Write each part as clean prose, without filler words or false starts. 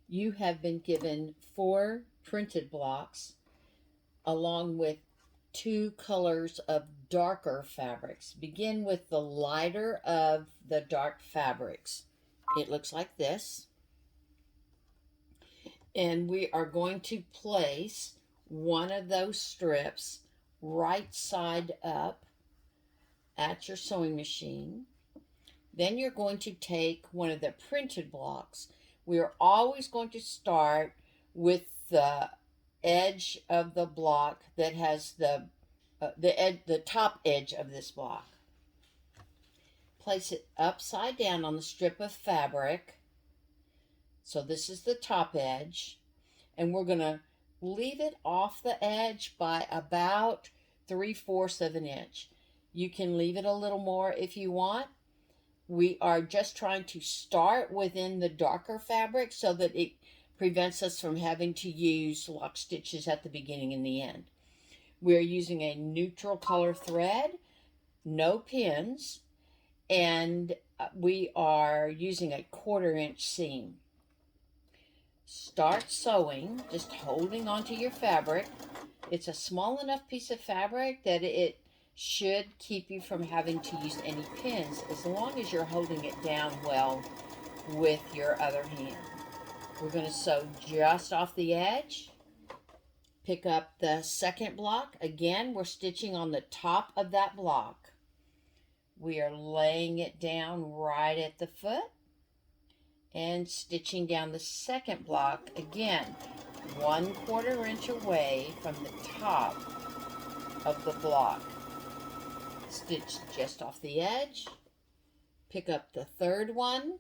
you have been given 4 printed blocks along with 2 colors of darker fabrics. Begin with the lighter of the dark fabrics. It looks like this. And we are going to place one of those strips right side up at your sewing machine. Then you're going to take one of the printed blocks. We are always going to start with the edge of the block that has the top edge of this block. Place it upside down on the strip of fabric. So this is the top edge, and we're going to leave it off the edge by about 3/4 of an inch. You can leave it a little more if you want. We are just trying to start within the darker fabric so that it prevents us from having to use lock stitches at the beginning and the end. We're using a neutral color thread, no pins, and we are using a 1/4 inch seam. Start sewing, just holding onto your fabric. It's a small enough piece of fabric that it should keep you from having to use any pins as long as you're holding it down well with your other hand. We're going to sew just off the edge. Pick up the second block. Again, we're stitching on the top of that block. We are laying it down right at the foot and stitching down the second block again 1/4 inch away from the top of the block. Stitch just off the edge. Pick up the third one.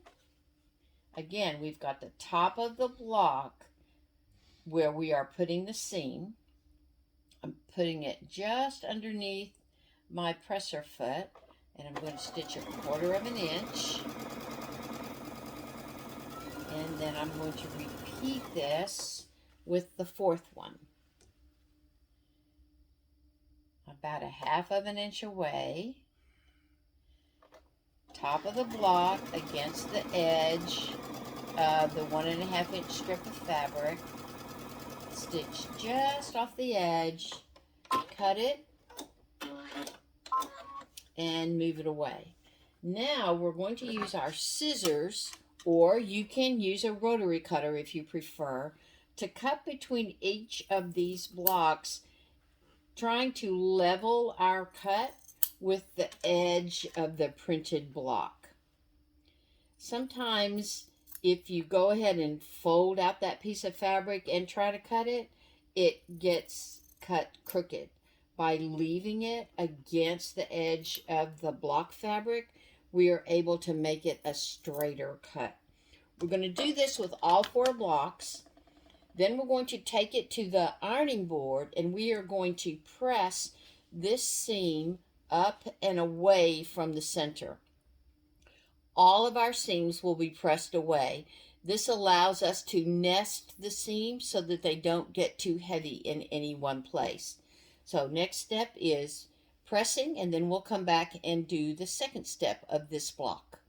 Again, we've got the top of the block where we are putting the seam. I'm putting it just underneath my presser foot, and I'm going to stitch 1/4 inch. And then I'm going to repeat this with the fourth one. About 1/2 inch away. Top of the block against the edge of the 1.5 inch strip of fabric. Stitch just off the edge. Cut it and move it away. Now we're going to use our scissors, or you can use a rotary cutter if you prefer, to cut between each of these blocks, trying to level our cut with the edge of the printed block. Sometimes if you go ahead and fold out that piece of fabric and try to cut it, it gets cut crooked. By leaving it against the edge of the block fabric, we are able to make it a straighter cut. We're going to do this with all 4 blocks. Then we're going to take it to the ironing board, and we are going to press this seam up and away from the center. All of our seams will be pressed away. This allows us to nest the seams so that they don't get too heavy in any one place. So next step is pressing, and then we'll come back and do the second step of this block.